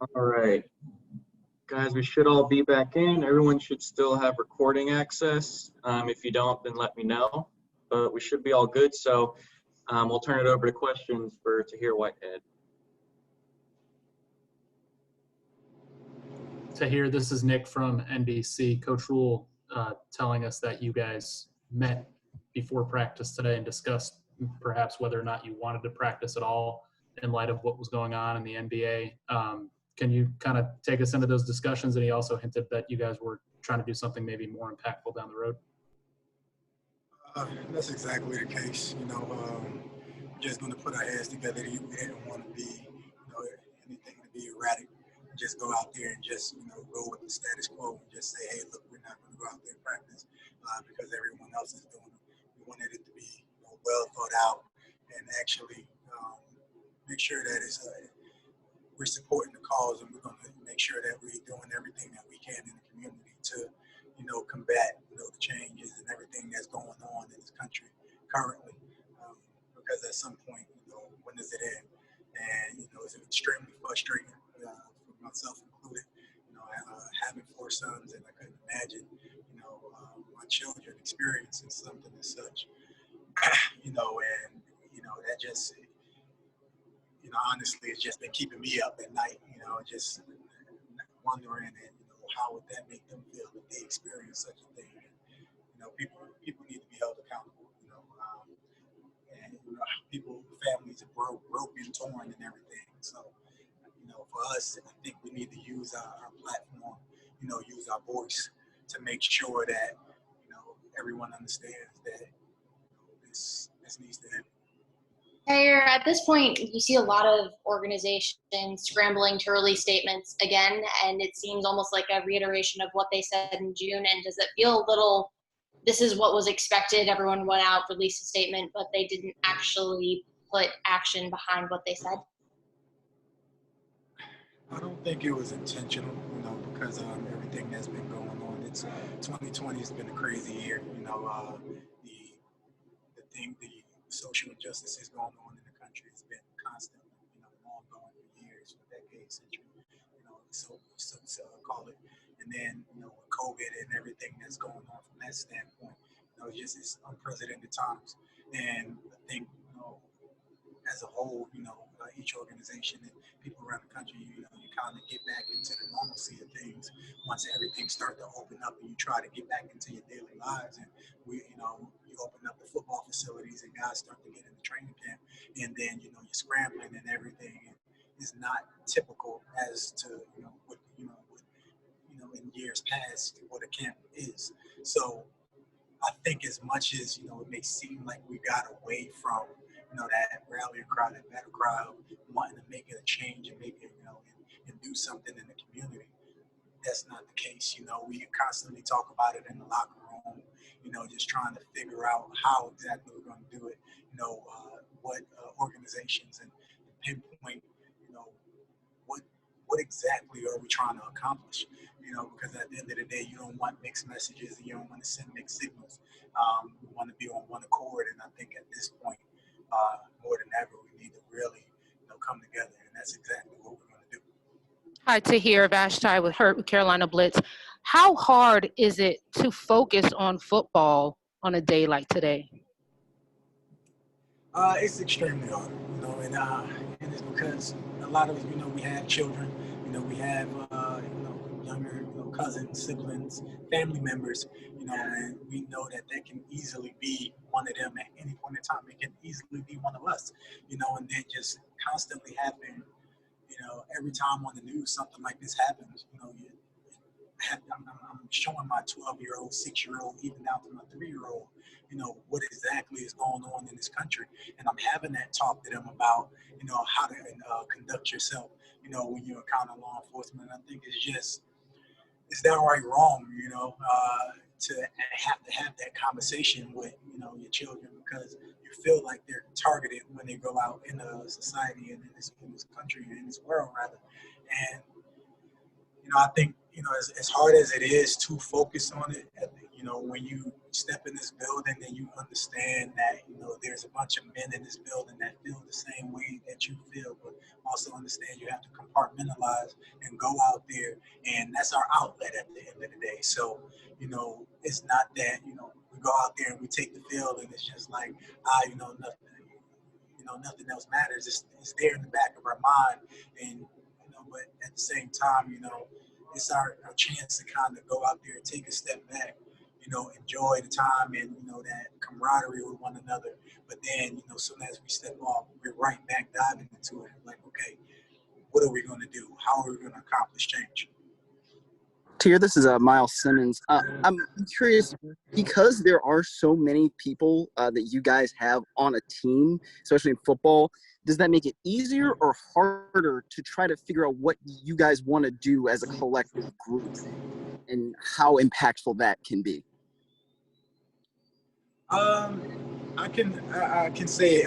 All right, guys, we should all be back in. Everyone should still have recording access. If you don't, then let me know. But we should be all good. So we'll turn it over to questions for Tahir Whitehead. Tahir, this is Nick from NBC. Coach Rule telling us that you guys met before practice today and discussed perhaps whether or not you wanted to practice at all in light of what was going on in the NBA. Can you kind of take us into those discussions? And he also hinted that you guys were trying to do something maybe more impactful down the road. That's exactly the case. We're just going to put our heads together. We didn't want to be, anything to be erratic. Just go out there and just, go with the status quo and just say, hey, look, we're not going to go out there and practice because everyone else is doing it. We wanted it to be well thought out and actually make sure that we're supporting the cause, and we're going to make sure that we're doing everything that we can in the community to, combat, the changes and everything that's going on in this country currently. Because at some point, when does it end? And, it's extremely frustrating for myself included, having 4 sons, and I couldn't imagine, my children experiencing something as such, and, that just, honestly, it's just been keeping me up at night, just wondering, and, how would that make them feel if they experience such a thing? And, people need to be held accountable, and, families are broken, torn, and everything. So, for us, I think we need to use our platform, use our voice to make sure that, everyone understands that this needs to end. Tahir, at this point, you see a lot of organizations scrambling to release statements again, and it seems almost like a reiteration of what they said in June. And does it feel a little, this is what was expected, everyone went out, released a statement, but they didn't actually put action behind what they said? I don't think it was intentional, because of everything that's been going on. It's 2020 has been a crazy year, the social injustices going on in the country has been constant, ongoing for years, for decades, centuries, so call it. And then, with COVID and everything that's going on from that standpoint, it's unprecedented times. And I think, as a whole, each organization and people around the country, you kind of get back into the normalcy of things once everything starts to open up and you try to get back into your daily lives. And you open up the football facilities and guys start to get into training camp, and then you're scrambling and everything, and it's not typical as to what in years past what a camp is. So I think as much as it may seem like we got away from that rallying cry, that battle cry of wanting to make it a change and make it and do something in the community, that's not the case. We constantly talk about it in the locker room, just trying to figure out how exactly we're going to do it, what organizations, and pinpoint, what exactly are we trying to accomplish, because at the end of the day, you don't want mixed messages and you don't want to send mixed signals. We want to be on one accord, and I think at this point, more than ever, we need to really come together, and that's exactly what we're going to do. Hi, Tahir Vashti with Carolina Blitz. How hard is it to focus on football on a day like today? It's extremely hard, and it's because a lot of us, we have children, we have, younger, cousins, siblings, family members, and we know that can easily be one of them at any point in time. It can easily be one of us, and then just constantly having, every time on the news something like this happens, I'm showing my 12-year-old, 6-year-old, even down to my 3-year-old, what exactly is going on in this country. And I'm having that talk to them about, how to conduct yourself, when you encounter law enforcement. And I think it's downright wrong, to have that conversation with, your children, because you feel like they're targeted when they go out in society and in this country and in this world, rather. And, I think, as hard as it is to focus on it, when you step in this building and you understand that, there's a bunch of men in this building that feel the same way that you feel, but also understand you have to compartmentalize and go out there, and that's our outlet at the end of the day. So, it's not that, we go out there and we take the field and it's just like, nothing else matters. It's there in the back of our mind. And, but at the same time, it's our chance to kind of go out there and take a step back, enjoy the time and, that camaraderie with one another. But then, as soon as we step off, we're right back diving into it. Like, okay, what are we going to do? How are we going to accomplish change? Tahir, this is Miles Simmons. I'm curious, because there are so many people that you guys have on a team, especially in football, does that make it easier or harder to try to figure out what you guys want to do as a collective group and how impactful that can be? I can say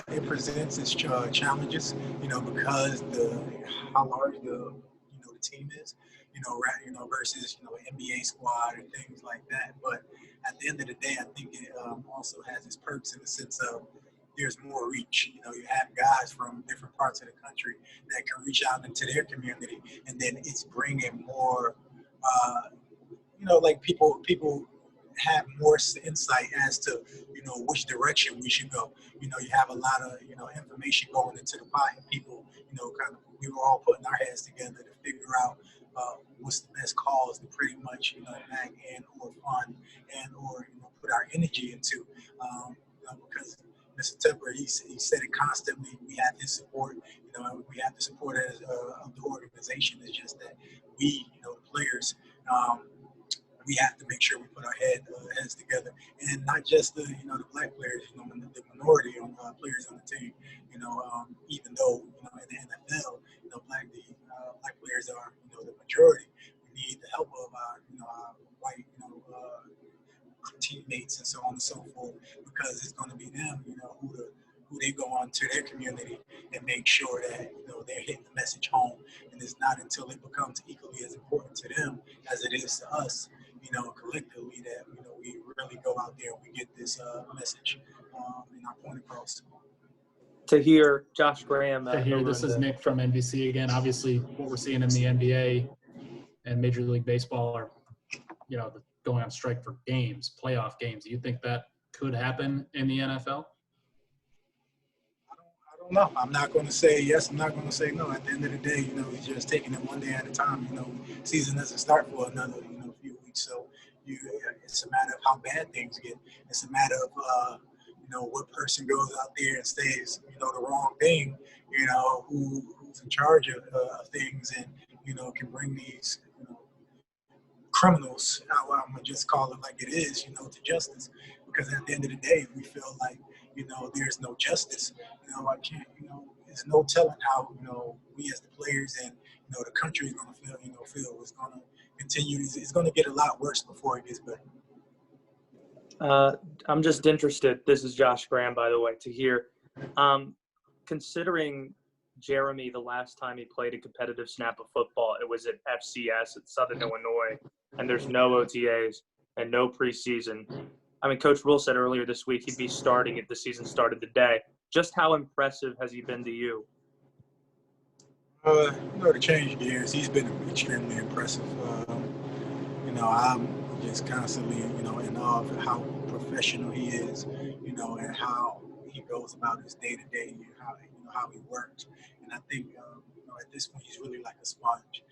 it presents its challenges, because how large the team is, versus NBA squad and things like that. But at the end of the day, I think it also has its perks in the sense of there's more reach. You have guys from different parts of the country that can reach out into their community, and then it's bringing more. Like people have more insight as to which direction we should go. You have a lot of information going into the pot, and people kind of we were all putting our heads together to figure out what's the best cause to pretty much back and or fund and or put our energy into. Because Mr. Tepper, he said it constantly. We have his support. We have the support of the organization. It's just that we, the players. We have to make sure we put our heads together, and not just the the black players, the minority players on the team. Even though in the NFL, black players are the majority, we need the help of our white teammates and so on and so forth, because it's going to be them who they go on to their community and make sure that they're hitting the message home. And it's not until it becomes equally as important to them as it is to us, collectively, that we really go out there and we get this message and our point across. Tahir, Josh Graham. Tahir, this is Nick from NBC again. Obviously, what we're seeing in the NBA and Major League Baseball are, going on strike for games, playoff games. Do you think that could happen in the NFL? I don't know. I'm not going to say yes. I'm not going to say no. At the end of the day, he's just taking it one day at a time. Season doesn't start for another, few weeks. So it's a matter of how bad things get. It's a matter of, what person goes out there and says, the wrong thing, who's in charge of things and, can bring these, criminals, I'm going to just call it like it is, to justice. Because at the end of the day, we feel like, there's no justice. I can't, there's no telling how, we as the players and, the country is going to feel it's going to continue. It's going to get a lot worse before it gets better. I'm just interested. This is Josh Graham, by the way, to hear. Considering Jeremy, the last time he played a competitive snap of football, it was at FCS at Southern Illinois, and there's no OTAs and no preseason. Coach Rule said earlier this week he'd be starting if the season started today. Just how impressive has he been to you? To change gears, he's been extremely impressive. I'm just constantly, in awe of how professional he is, and how he goes about his day to day, how he works. And I think, at this point, he's really like a sponge.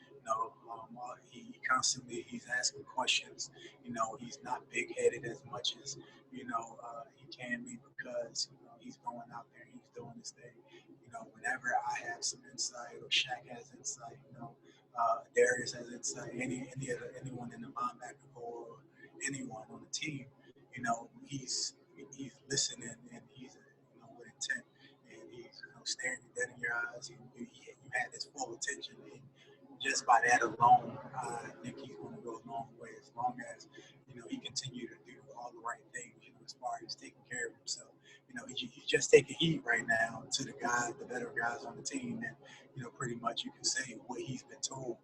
He constantly, he's asking questions. He's not big headed as much as, he can be, because, he's going out there, he's doing his thing. Whenever I have some insight or Shaq has insight, Darius has insight, anyone in the linebacker or anyone on the team, he's listening and he's with intent, and he's staring you dead in your eyes, and you had his full attention. And just by that alone, I think he's going to go a long way, as long as he continue to do all the right things, as far as taking care of himself. He's just taking heat right now to the better guys on the team, and pretty much you can say what he's been told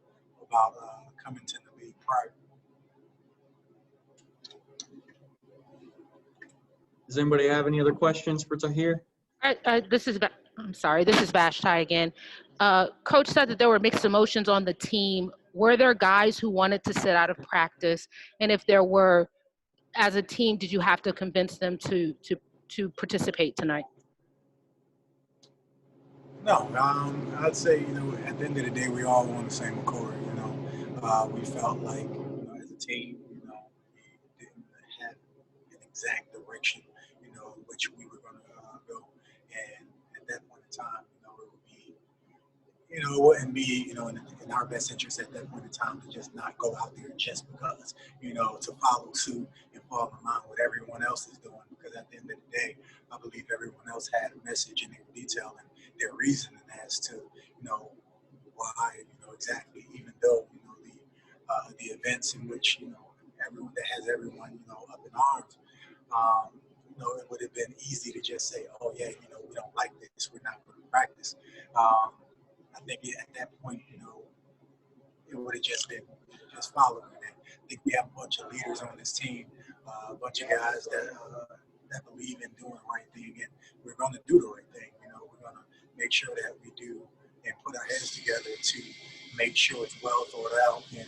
about coming to the league prior. Does anybody have any other questions for Tahir? I'm sorry, this is Vashti again. Coach said that there were mixed emotions on the team. Were there guys who wanted to sit out of practice? And if there were, as a team, did you have to convince them to participate tonight? No, I'd say, at the end of the day, we all on the same accord. We felt like, as a team, we didn't have an exact direction, which we were going to go. And at that point in time, it would be, it wouldn't be, in our best interest at that point in time to just not go out there just because, to follow suit and fall in line with everyone else is doing. Because at the end of the day, I believe everyone else had a message and they were detailing their reasoning as to, why, exactly, even though, the events in which, everyone that has everyone, up in arms, it would have been easy to just say, oh yeah, we don't like this, we're not going to practice. I think at that point, it would have just been just following it. I think we have a bunch of leaders on this team, a bunch of guys that believe in doing the right thing, and we're going to do the right thing. We're going to make sure that we do and put our heads together to make sure it's well thought out. And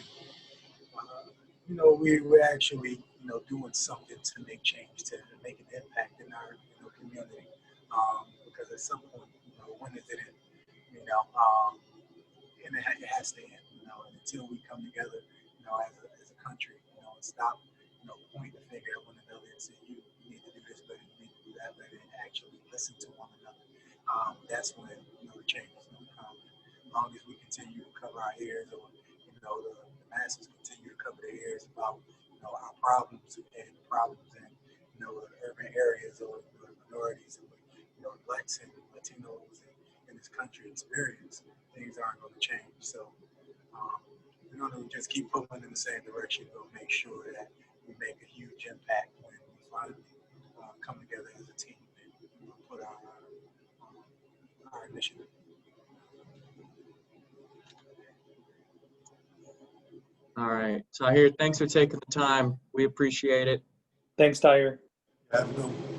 we're actually doing something to make change, to make an impact in our community. Because at some point, when is it? And it has to end. And until we come together, as a country, and stop, pointing the finger at one another and say, you need to do this better, you need to do that better, and actually listen to one another. That's when the change is going to come. As long as we continue to cover our ears, or the masses continue to cover their ears about our problems in urban areas, or minorities, or blacks and Latinos in this country experience, things aren't going to change. So we're going to just keep pulling in the same direction. We'll make sure that we make a huge impact when we finally come together as a team and put our initiative. All right. Tahir, thanks for taking the time. We appreciate it. Thanks, Tahir. Have a good one.